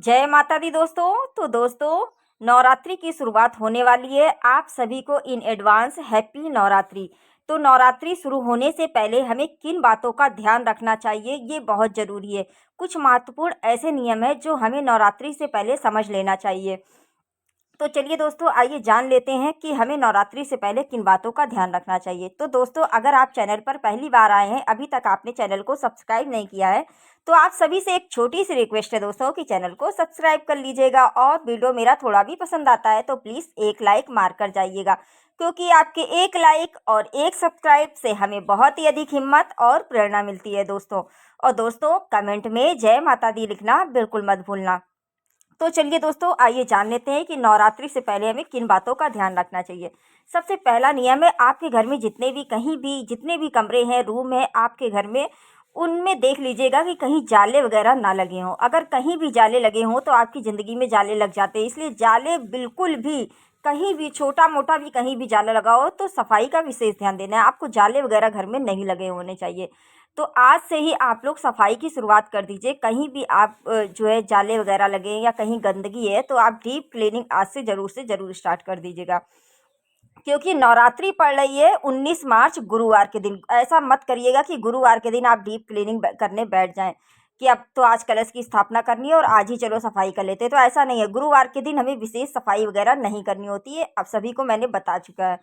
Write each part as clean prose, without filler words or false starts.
जय माता दी दोस्तों। तो दोस्तों, नवरात्रि की शुरुआत होने वाली है। आप सभी को इन एडवांस हैप्पी नवरात्रि। तो नवरात्रि शुरू होने से पहले हमें किन बातों का ध्यान रखना चाहिए, ये बहुत ज़रूरी है। कुछ महत्वपूर्ण ऐसे नियम हैं जो हमें नवरात्रि से पहले समझ लेना चाहिए। तो चलिए दोस्तों, आइए जान लेते हैं कि हमें नवरात्रि से पहले किन बातों का ध्यान रखना चाहिए। तो दोस्तों, अगर आप चैनल पर पहली बार आए हैं, अभी तक आपने चैनल को सब्सक्राइब नहीं किया है, तो आप सभी से एक छोटी सी रिक्वेस्ट है दोस्तों कि चैनल को सब्सक्राइब कर लीजिएगा। और वीडियो मेरा थोड़ा भी पसंद आता है तो प्लीज़ एक लाइक मार कर जाइएगा, क्योंकि आपके एक लाइक और एक सब्सक्राइब से हमें बहुत ही अधिक हिम्मत और प्रेरणा मिलती है दोस्तों। और दोस्तों, कमेंट में जय माता दी लिखना बिल्कुल मत भूलना। तो चलिए दोस्तों, आइए जान लेते हैं कि नवरात्रि से पहले हमें किन बातों का ध्यान रखना चाहिए। सबसे पहला नियम है, आपके घर में जितने भी कमरे हैं, रूम है आपके घर में, उनमें देख लीजिएगा कि कहीं जाले वगैरह ना लगे हों। अगर कहीं भी जाले लगे हों तो आपकी ज़िंदगी में जाले लग जाते हैं। इसलिए जाले बिल्कुल भी, कहीं भी छोटा मोटा भी कहीं भी जाला लगा हो तो सफाई का विशेष ध्यान देना है। आपको जाले वगैरह घर में नहीं लगे होने चाहिए। तो आज से ही आप लोग सफाई की शुरुआत कर दीजिए। कहीं भी आप जो है जाले वगैरह लगे या कहीं गंदगी है तो आप डीप क्लीनिंग आज से ज़रूर स्टार्ट कर दीजिएगा, क्योंकि नवरात्रि पड़ रही है 19 मार्च गुरुवार के दिन। ऐसा मत करिएगा कि गुरुवार के दिन आप डीप क्लीनिंग करने बैठ जाएं कि अब तो आज कलश की स्थापना करनी है और आज ही चलो सफाई कर लेते हैं। तो ऐसा नहीं है, गुरुवार के दिन हमें विशेष सफाई वगैरह नहीं करनी होती है। अब सभी को मैंने बता चुका है।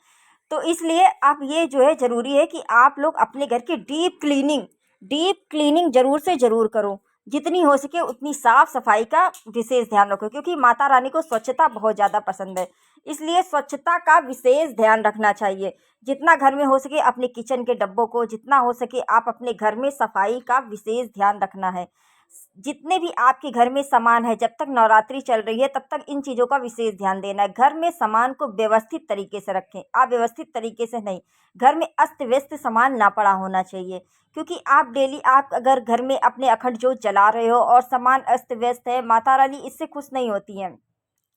तो इसलिए अब ये जो है ज़रूरी है कि आप लोग अपने घर की डीप क्लीनिंग ज़रूर से ज़रूर करो। जितनी हो सके उतनी साफ़ सफाई का विशेष ध्यान रखो, क्योंकि माता रानी को स्वच्छता बहुत ज़्यादा पसंद है। इसलिए स्वच्छता का विशेष ध्यान रखना चाहिए। जितना घर में हो सके अपने किचन के डब्बों को, जितना हो सके आप अपने घर में सफाई का विशेष ध्यान रखना है। जितने भी आपके घर में सामान है, जब तक नवरात्रि चल रही है तब तक इन चीज़ों का विशेष ध्यान देना है। घर में सामान को व्यवस्थित तरीके से रखें, अव्यवस्थित तरीके से नहीं। घर में अस्त व्यस्त सामान ना पड़ा होना चाहिए, क्योंकि आप अगर घर में अपने अखंड जोत जला रहे हो और सामान अस्त व्यस्त है, माता रानी इससे खुश नहीं होती हैं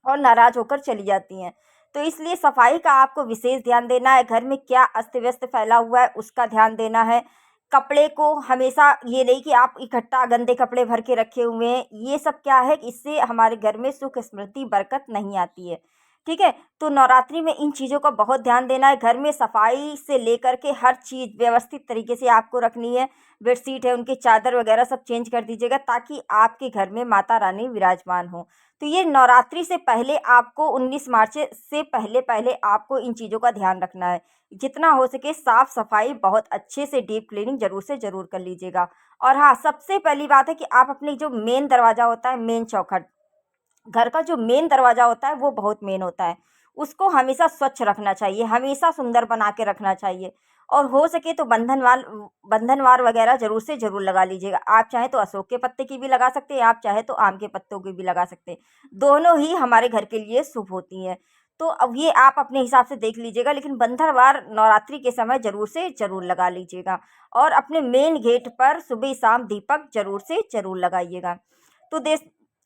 और नाराज़ होकर चली जाती हैं। तो इसलिए सफाई का आपको विशेष ध्यान देना है। घर में क्या अस्त व्यस्त फैला हुआ है उसका ध्यान देना है। कपड़े को हमेशा ये नहीं कि आप इकट्ठा गंदे कपड़े भर के रखे हुए हैं, ये सब क्या है, इससे हमारे घर में सुख समृद्धि बरकत नहीं आती है। ठीक है, तो नवरात्रि में इन चीज़ों का बहुत ध्यान देना है। घर में सफाई से लेकर के हर चीज़ व्यवस्थित तरीके से आपको रखनी है। बेडशीट है, उनकी चादर वगैरह सब चेंज कर दीजिएगा, ताकि आपके घर में माता रानी विराजमान हो। तो ये नवरात्रि से पहले आपको 19 मार्च से पहले पहले आपको इन चीज़ों का ध्यान रखना है। जितना हो सके साफ़ सफाई बहुत अच्छे से डीप क्लीनिंग ज़रूर से ज़रूर कर लीजिएगा। और हाँ, सबसे पहली बात है कि आप अपने जो मेन दरवाज़ा होता है, मेन चौखट, घर का जो मेन दरवाज़ा होता है वो बहुत मेन होता है। उसको हमेशा स्वच्छ रखना चाहिए, हमेशा सुंदर बना के रखना चाहिए। और हो सके तो बंधनवार वगैरह ज़रूर से ज़रूर लगा लीजिएगा। आप चाहें तो अशोक के पत्ते की भी लगा सकते हैं, आप चाहें तो आम के पत्तों की भी लगा सकते हैं। दोनों ही हमारे घर के लिए शुभ होती हैं। तो अब ये आप अपने हिसाब से देख लीजिएगा, लेकिन बंधनवार नवरात्रि के समय ज़रूर से ज़रूर लगा लीजिएगा। और अपने मेन गेट पर सुबह शाम दीपक ज़रूर से ज़रूर लगाइएगा। तो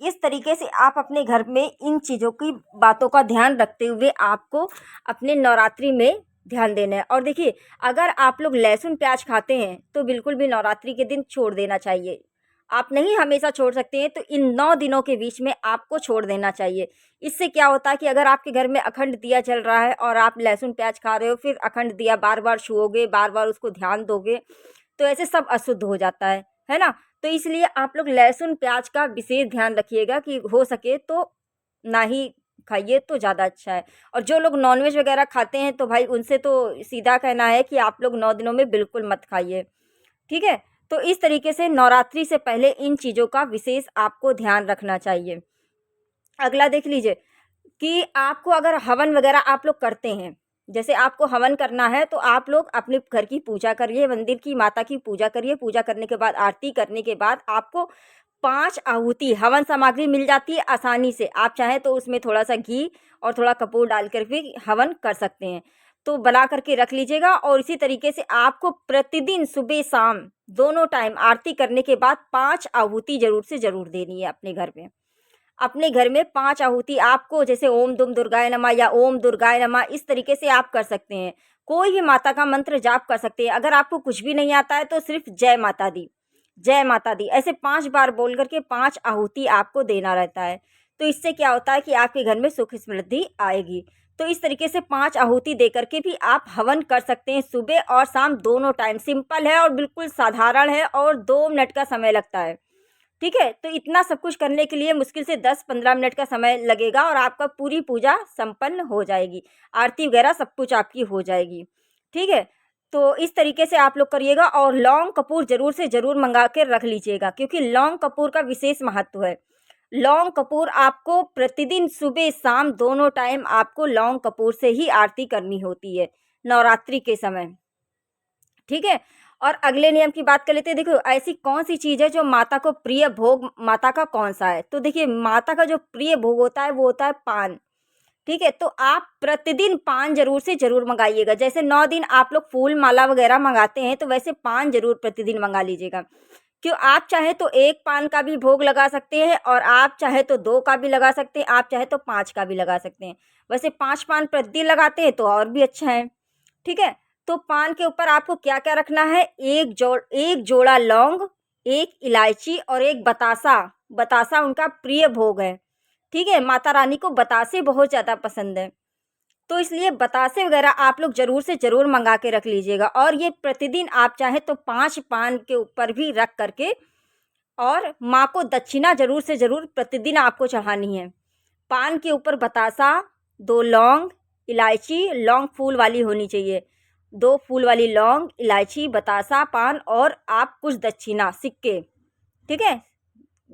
इस तरीके से आप अपने घर में इन चीज़ों की बातों का ध्यान रखते हुए आपको अपने नवरात्रि में ध्यान देना है। और देखिए, अगर आप लोग लहसुन प्याज खाते हैं तो बिल्कुल भी नवरात्रि के दिन छोड़ देना चाहिए। आप नहीं हमेशा छोड़ सकते हैं, तो इन 9 दिनों के बीच में आपको छोड़ देना चाहिए। इससे क्या होता है कि अगर आपके घर में अखंड दिया जल रहा है और आप लहसुन प्याज खा रहे हो, फिर अखंड दिया बार बार छुओगे, बार बार उसको ध्यान दोगे, तो ऐसे सब अशुद्ध हो जाता है ना। तो इसलिए आप लोग लहसुन प्याज का विशेष ध्यान रखिएगा कि हो सके तो ना ही खाइए तो ज़्यादा अच्छा है। और जो लोग नॉनवेज वगैरह खाते हैं तो भाई उनसे तो सीधा कहना है कि आप लोग 9 दिनों में बिल्कुल मत खाइए। ठीक है, तो इस तरीके से नवरात्रि से पहले इन चीज़ों का विशेष आपको ध्यान रखना चाहिए। अगला देख लीजिए कि आपको अगर हवन वगैरह आप लोग करते हैं, जैसे आपको हवन करना है तो आप लोग अपने घर की पूजा करिए, मंदिर की माता की पूजा करिए। पूजा करने के बाद, आरती करने के बाद आपको 5 आहुति हवन सामग्री मिल जाती है आसानी से। आप चाहें तो उसमें थोड़ा-सा घी और थोड़ा कपूर डाल कर भी हवन कर सकते हैं। तो बना करके रख लीजिएगा। और इसी तरीके से आपको प्रतिदिन सुबह शाम दोनों टाइम आरती करने के बाद 5 आहुति ज़रूर से ज़रूर देनी है अपने घर में। अपने घर में 5 आहुति आपको, जैसे ओम दुम दुर्गाय नमः या ओम दुर्गाय नमः, इस तरीके से आप कर सकते हैं। कोई भी माता का मंत्र जाप कर सकते हैं। अगर आपको कुछ भी नहीं आता है तो सिर्फ जय माता दी, जय माता दी, ऐसे 5 बार बोल करके 5 आहुति आपको देना रहता है। तो इससे क्या होता है कि आपके घर में सुख समृद्धि आएगी। तो इस तरीके से 5 आहुति दे करके भी आप हवन कर सकते हैं, सुबह और शाम दोनों टाइम। सिंपल है और बिल्कुल साधारण है और 2 मिनट का समय लगता है। ठीक है, तो इतना सब कुछ करने के लिए मुश्किल से 10-15 मिनट का समय लगेगा और आपका पूरी पूजा संपन्न हो जाएगी। आरती वगैरह सब कुछ आपकी हो जाएगी। ठीक है, तो इस तरीके से आप लोग करिएगा और लौंग कपूर ज़रूर से ज़रूर मंगा के रख लीजिएगा, क्योंकि लौंग कपूर का विशेष महत्व है। लौंग कपूर आपको प्रतिदिन सुबह शाम दोनों टाइम आपको लौंग कपूर से ही आरती करनी होती है नवरात्रि के समय। ठीक है, और अगले नियम की बात कर लेते हैं। देखो, ऐसी कौन सी चीज़ है जो माता को प्रिय भोग माता का कौन सा है? तो देखिए, माता का जो प्रिय भोग होता है वो होता है पान। ठीक है, तो आप प्रतिदिन पान ज़रूर से ज़रूर मंगाइएगा। जैसे 9 दिन आप लोग फूल माला वगैरह मंगाते हैं, तो वैसे पान ज़रूर प्रतिदिन मंगा लीजिएगा। क्यों, आप चाहे तो 1 पान का भी भोग लगा सकते हैं और आप चाहे तो 2 का भी लगा सकते हैं, आप चाहे तो 5 का भी लगा सकते हैं। वैसे 5 पान प्रतिदिन लगाते हैं तो और भी अच्छा है। ठीक है, तो पान के ऊपर आपको क्या-क्या रखना है? 1 जोड़ा लौंग, 1 इलायची और 1 बतासा। बतासा उनका प्रिय भोग है। ठीक है, माता रानी को बतासे बहुत ज़्यादा पसंद है। तो इसलिए बतासे वगैरह आप लोग ज़रूर से ज़रूर मंगा के रख लीजिएगा और ये प्रतिदिन आप चाहें तो 5 पान के ऊपर भी रख करके और माँ को दक्षिणा ज़रूर से ज़रूर प्रतिदिन आपको चढ़ानी है। पान के ऊपर बतासा, 2 लौंग, इलायची, लौंग फूल वाली होनी चाहिए। 2 फूल वाली लौंग, इलायची, बतासा, पान और आप कुछ दक्षिणा, सिक्के। ठीक है?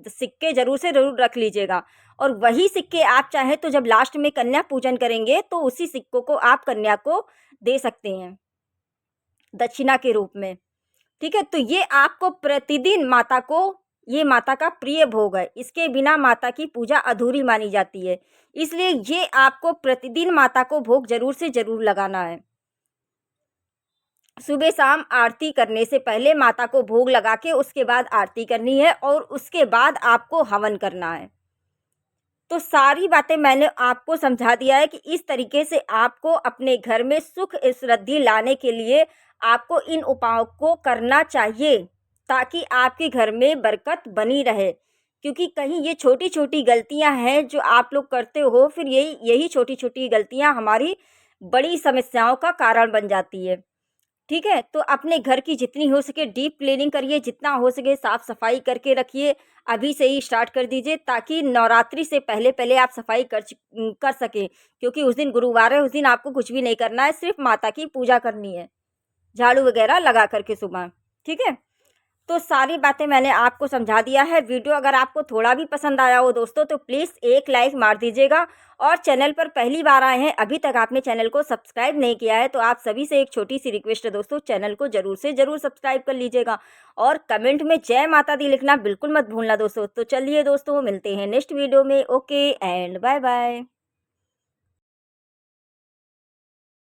सिक्के ज़रूर से ज़रूर रख लीजिएगा और वही सिक्के आप चाहें तो जब लास्ट में कन्या पूजन करेंगे तो उसी सिक्कों को आप कन्या को दे सकते हैं दक्षिणा के रूप में। ठीक है, तो ये आपको प्रतिदिन माता को, ये माता का प्रिय भोग है, इसके बिना माता की पूजा अधूरी मानी जाती है। इसलिए ये आपको प्रतिदिन माता को भोग ज़रूर से ज़रूर लगाना है। सुबह शाम आरती करने से पहले माता को भोग लगा के उसके बाद आरती करनी है और उसके बाद आपको हवन करना है। तो सारी बातें मैंने आपको समझा दिया है कि इस तरीके से आपको अपने घर में सुख समृद्धि लाने के लिए आपको इन उपायों को करना चाहिए, ताकि आपके घर में बरकत बनी रहे। क्योंकि कहीं ये छोटी-छोटी गलतियां हैं जो आप लोग करते हो, फिर यही छोटी-छोटी गलतियां हमारी बड़ी समस्याओं का कारण बन जाती है। ठीक है, तो अपने घर की जितनी हो सके डीप क्लीनिंग करिए, जितना हो सके साफ़ सफाई करके रखिए। अभी से ही स्टार्ट कर दीजिए ताकि नवरात्रि से पहले-पहले आप सफाई कर सकें, क्योंकि उस दिन गुरुवार है, उस दिन आपको कुछ भी नहीं करना है, सिर्फ़ माता की पूजा करनी है, झाड़ू वगैरह लगा कर के सुबह। ठीक है? तो सारी बातें मैंने आपको समझा दिया है। वीडियो अगर आपको थोड़ा भी पसंद आया हो दोस्तों तो प्लीज़ एक लाइक मार दीजिएगा और चैनल पर पहली बार आए हैं, अभी तक आपने चैनल को सब्सक्राइब नहीं किया है, तो आप सभी से एक छोटी-सी रिक्वेस्ट है दोस्तों, चैनल को ज़रूर से ज़रूर सब्सक्राइब कर लीजिएगा और कमेंट में जय माता दी लिखना बिल्कुल मत भूलना दोस्तों। तो चलिए दोस्तों, मिलते हैं नेक्स्ट वीडियो में। Okay and bye-bye.